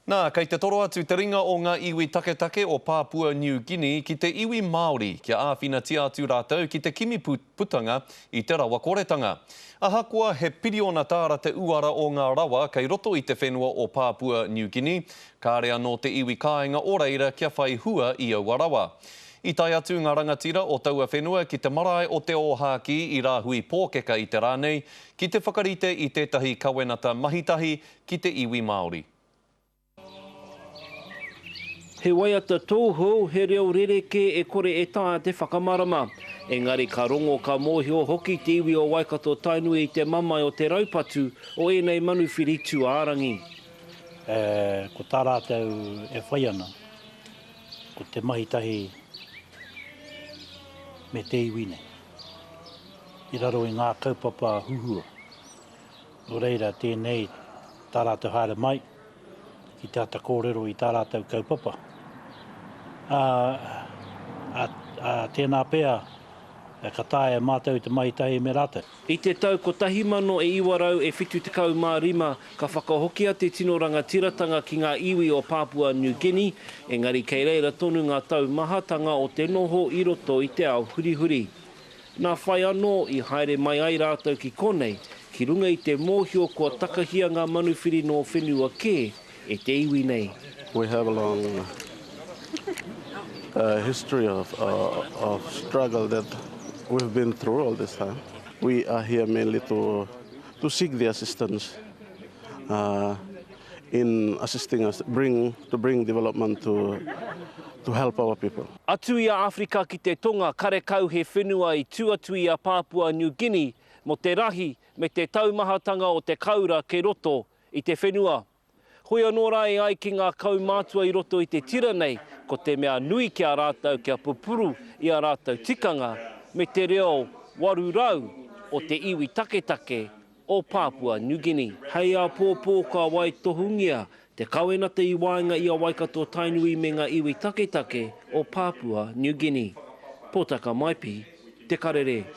Nā, kei te toro atu te ringa o ngā iwi taketake o Papua New Guinea ki te iwi Māori kia āwhinatia atu rātou ki te kimi putanga i te rawa koretanga. Ahakoa he piriona tāra te uara o ngā rawa kei roto i te whenua o Papua New Guinea, kārea no te iwi kāinga o reira kia whai hua i aua rawa. I tai atu ngā rangatira o taua whenua ki te marae o te ohaki i rāhui pōkeka i te rānei, ki te whakarite i tētahi kawenata mahitahi ki te iwi Māori. He waiata tōhou, he reo rereke e kore e tā te whakamarama. Engari ka rongo ka mōhio hoki te iwi o Waikato Tainui i te mamai o te raupatu o enei manuwhiritu ārangi. Ko tā rātou e whai ana, ko te mahitahi me te iwi nei. I raro i ngā kaupapa huhua. O reira tēnei tā rātou haere mai, ki te ata kōrero i tā rātou kaupapa. Tēnā pēr, ka tāia mātou te mahitahi me rātou. I te tau ko tahimano e iwarau e whitu te kau mā rima, ka whakahokia te tino rangatiratanga ki ngā iwi o Papua New Guinea, engari kei reira tonu ngā tau mahatanga o te noho i roto i te ao hurihuri. Nā whai anō i haere mai ai rātou ki konei, ki runga i te mōhio kua takahia ngā manuwhiri no whenua kē e te iwi nei. We have a long history of struggle that we've been through all this time. We are here mainly to seek the assistance in assisting us to bring development to help our people. Atu i a Afrika ki te tonga karekau he whenua i tuatu i a Papua New Guinea mo te rahi me te taumahatanga o te kaura ke roto i te whenua. Hoi anō rā e ai ki ngā kaumātua i roto i te tira nei, ko te mea nui ki a rātou kia pupuru i a rātou tikanga me te reo warurau o te iwi taketake o Papua New Guinea. Hei a pōpō ka wai tohungia, te kawenata i wainga i a Waikato Tainui me ngā iwi taketake o Papua New Guinea. Pōtaka maipi, te karere.